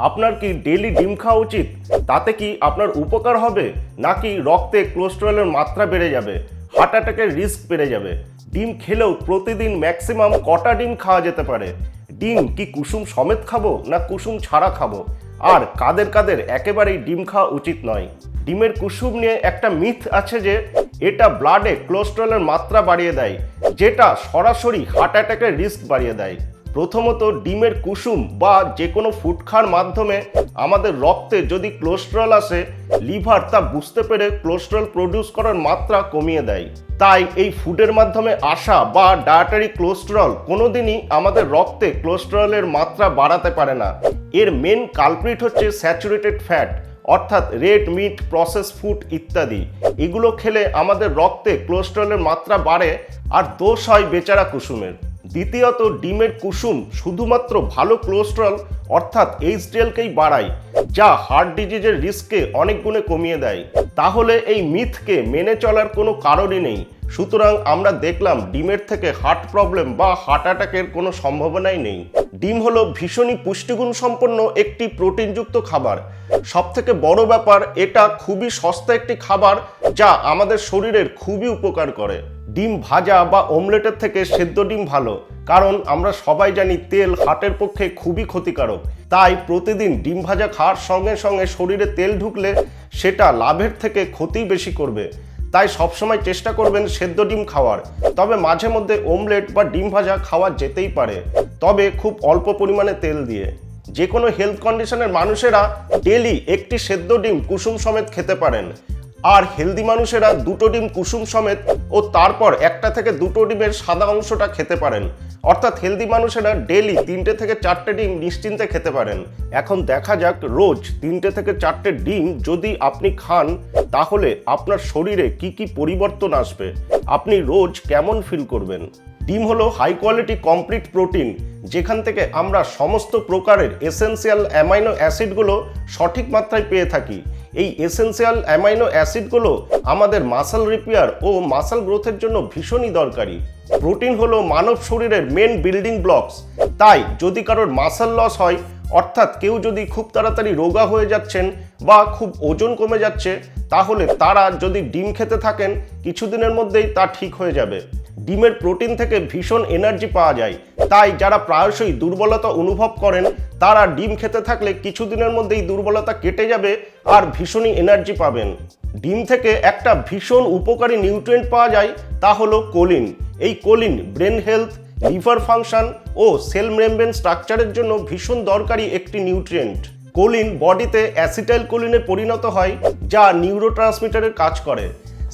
আপনার কি ডেইলি ডিম খাওয়া উচিত? তাতে কি আপনার উপকার হবে, নাকি রক্তে কোলেস্টেরলের মাত্রা বেড়ে যাবে, হার্ট অ্যাটাকের রিস্ক বেড়ে যাবে? ডিম খেলেও প্রতিদিন ম্যাক্সিমাম কটা ডিম খাওয়া যেতে পারে? ডিম কি কুসুম সমেত খাবো না কুসুম ছাড়া খাবো? আর কাদের কাদের একেবারেই ডিম খাওয়া উচিত নয়? ডিমের কুসুম নিয়ে একটা মিথ আছে যে এটা ব্লাডে কোলেস্টেরলের মাত্রা বাড়িয়ে দেয়, যেটা সরাসরি হার্ট অ্যাটাকের রিস্ক বাড়িয়ে দেয়। প্রথমত, ডিমের কুসুম বা যে কোনো ফুড খাওয়ার মাধ্যমে আমাদের রক্তে যদি কোলেস্টেরল আসে, লিভার তা বুঝতে পেরে কোলেস্টেরল প্রডিউস করার মাত্রা কমিয়ে দেয়। তাই এই ফুডের মাধ্যমে আসা বা ডায়েটারি কোলেস্টেরল কোনোদিনই আমাদের রক্তে কোলেস্টেরলের মাত্রা বাড়াতে পারে না। এর মেন কালপ্রিট হচ্ছে স্যাচুরেটেড ফ্যাট, অর্থাৎ রেড মিট, প্রসেস ফুড ইত্যাদি। এগুলো খেলে আমাদের রক্তে কোলেস্টেরলের মাত্রা বাড়ে, আর দোষ হয় বেচারা কুসুমের। দ্বিতীয়ত, ডিমের কুসুম শুধুমাত্র ভালো কোলেস্টেরল অর্থাৎ এইচডিএলকেই বাড়ায়, যা হার্ট ডিজিজের রিস্ককে অনেক গুণে কমিয়ে দেয়। তাহলে এই মিথকে মেনে চলার কোনো কারণই নেই। সুতরাং আমরা দেখলাম ডিমের থেকে হার্ট প্রবলেম বা হার্ট অ্যাটাকের কোনো সম্ভাবনাই নেই। ডিম হলো ভীষণই পুষ্টিগুণ সম্পন্ন একটি প্রোটিনযুক্ত খাবার। সবথেকে বড় ব্যাপার, এটা খুবই সস্তা একটি খাবার যা আমাদের শরীরের খুবই উপকার করে। ডিম ভাজা বা অমলেটের থেকে সেদ্ধ ডিম ভালো, কারণ আমরা সবাই জানি তেল হার্টের পক্ষে খুবই ক্ষতিকারক। তাই প্রতিদিন ডিম ভাজা খাওয়ার সঙ্গে সঙ্গে শরীরে তেল ঢুকলে সেটা লাভের থেকে ক্ষতি বেশি করবে। তাই সবসময় চেষ্টা করবেন সেদ্ধ ডিম খাওয়ার। তবে মাঝে মধ্যে অমলেট বা ডিম ভাজা খাওয়া যেতেই পারে, তবে খুব অল্প পরিমাণে তেল দিয়ে। যে কোনো হেলথ কন্ডিশনের মানুষেরা ডেলি একটি সেদ্ধ ডিম কুসুম সমেত খেতে পারেন। আর হেলদি মানুষেরা দুটো ডিম কুসুম সমেত ও তারপর একটা থেকে দুটো ডিমের সাদা অংশটা খেতে পারেন। অর্থাৎ হেলদি মানুষেরা ডেলি 3টে থেকে 4টে ডিম নিশ্চিন্তে খেতে পারেন। এখন দেখা যাক, রোজ 3টে থেকে 4টে ডিম যদি আপনি খান, তাহলে আপনার শরীরে কি কি পরিবর্তন আসবে, আপনি রোজ কেমন ফিল করবেন। ডিম হলো হাই কোয়ালিটি কমপ্লিট প্রোটিন, যেখান থেকে আমরা সমস্ত প্রকারের এসেনশিয়াল অ্যামাইনো অ্যাসিডগুলো সঠিক মাত্রায় পেয়ে থাকি। এই এসেনশিয়াল অ্যামাইনো অ্যাসিডগুলো আমাদের মাসল রিপেয়ার ও মাসল গ্রোথের জন্য ভীষণই দরকারি। প্রোটিন হলো মানব শরীরের মেন বিল্ডিং ব্লকস। তাই যদি কারোর মাসল লস হয়, অর্থাৎ কেউ যদি খুব তাড়াতাড়ি রোগা হয়ে যাচ্ছেন বা খুব ওজন কমে যাচ্ছে, তাহলে তারা যদি ডিম খেতে থাকেন, কিছুদিনের মধ্যেই তা ঠিক হয়ে যাবে। ডিমের প্রোটিন থেকে ভীষণ এনার্জি পাওয়া যায়। তাই যারা প্রায়শই দুর্বলতা অনুভব করেন, তারা ডিম খেতে থাকলে কিছুদিনের মধ্যেই দুর্বলতা কেটে যাবে আর ভীষণই এনার্জি পাবেন। ডিম থেকে একটা ভীষণ উপকারী নিউট্রিয়েন্ট পাওয়া যায়, তা হলো কোলিন। এই choline brain health, liver function ও সেল মেমব্রেন স্ট্রাকচারের জন্য ভীষণ দরকারি একটি নিউট্রিয়েন্ট। কোলিন বডিতে অ্যাসিটাইল কোলিনে পরিণত হয়, যা নিউরোট্রান্সমিটারের কাজ করে।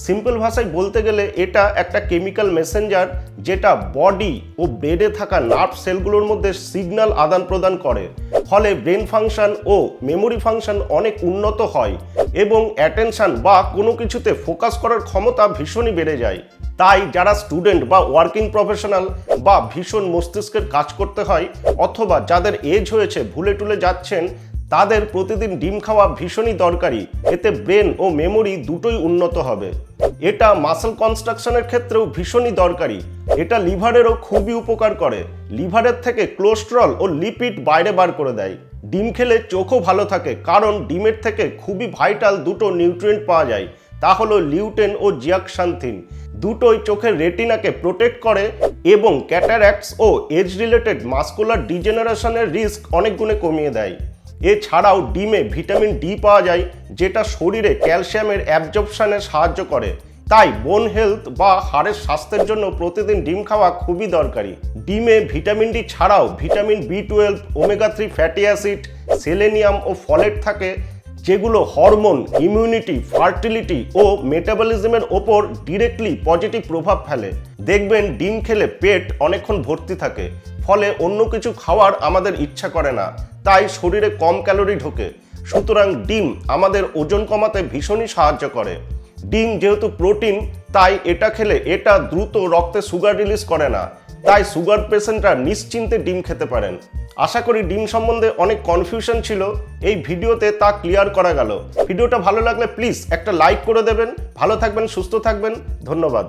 সিম্পল ভাষায় বলতে গেলে এটা একটা কেমিক্যাল মেসেঞ্জার, যেটা বডি ও ব্রেনে থাকা নার্ভ সেলগুলোর মধ্যে সিগন্যাল আদান প্রদান করে। ফলে ব্রেন ফাংশন ও মেমোরি ফাংশন অনেক উন্নত হয় এবং অ্যাটেনশন বা কোনো কিছুতে ফোকাস করার ক্ষমতা ভীষণই বেড়ে যায়। তাই যারা স্টুডেন্ট বা ওয়ার্কিং প্রফেশনাল বা ভীষণ মস্তিষ্কের কাজ করতে হয়, অথবা যাদের এজ হয়েছে ভুলে টুলে যাচ্ছেন, তাদের প্রতিদিন ডিম খাওয়া ভীষণই দরকারি। এতে ব্রেন ও মেমোরি দুটোই উন্নত হবে। এটা মাসল কনস্ট্রাকশনের ক্ষেত্রেও ভীষণই দরকারি। এটা লিভারেরও খুবই উপকার করে। লিভারের থেকে কোলেস্টেরল ও লিপিড বাইরে বার করে দেয়। ডিম খেলে চোখও ভালো থাকে, কারণ ডিমের থেকে খুবই ভাইটাল দুটো নিউট্রিয়েন্ট পাওয়া যায়, তা হলো লিউটেন ও জিয়াক্সান্থিন। দুটোই চোখের রেটিনাকে প্রোটেক্ট করে এবং ক্যাটারাক্টস ও এজ রিলেটেড মাসকুলার ডিজেনারেশনের রিস্ক অনেক গুণে কমিয়ে দেয়। এছাড়াও ডিমে ভিটামিন ডি পাওয়া যায়, যেটা শরীরে ক্যালসিয়ামের অ্যাবজর্পশনে সাহায্য করে। তাই বোন হেলথ বা হাড়ের স্বাস্থ্যের জন্য প্রতিদিন ডিম খাওয়া খুবই দরকারি। ডিমে ভিটামিন ডি ছাড়াও ভিটামিন বি12, ওমেগা 3 ফ্যাটি অ্যাসিড, সেলেনিয়াম ও ফলেট থাকে, যেগুলো হরমোন, ইমিউনিটি, ফার্টিলিটি ও মেটাবলিজমের ওপর ডিরেক্টলি পজিটিভ প্রভাব ফেলে। দেখবেন ডিম খেলে পেট অনেকক্ষণ ভর্তি থাকে, ফলে অন্য কিছু খাওয়ার আমাদের ইচ্ছা করে না, তাই শরীরে কম ক্যালোরি ঢোকে। সুতরাং ডিম আমাদের ওজন কমাতে ভীষণই সাহায্য করে। ডিম যেহেতু প্রোটিন, তাই এটা খেলে এটা দ্রুত রক্তে সুগার রিলিজ করে না। তাই সুগার পেশেন্টরা নিশ্চিন্তে ডিম খেতে পারেন। আশা করি ডিম সম্বন্ধে অনেক কনফিউশন ছিল, এই ভিডিওতে তা ক্লিয়ার করা গেল। ভিডিওটা ভালো লাগলে প্লিজ একটা লাইক করে দেবেন। ভালো থাকবেন, সুস্থ থাকবেন, ধন্যবাদ।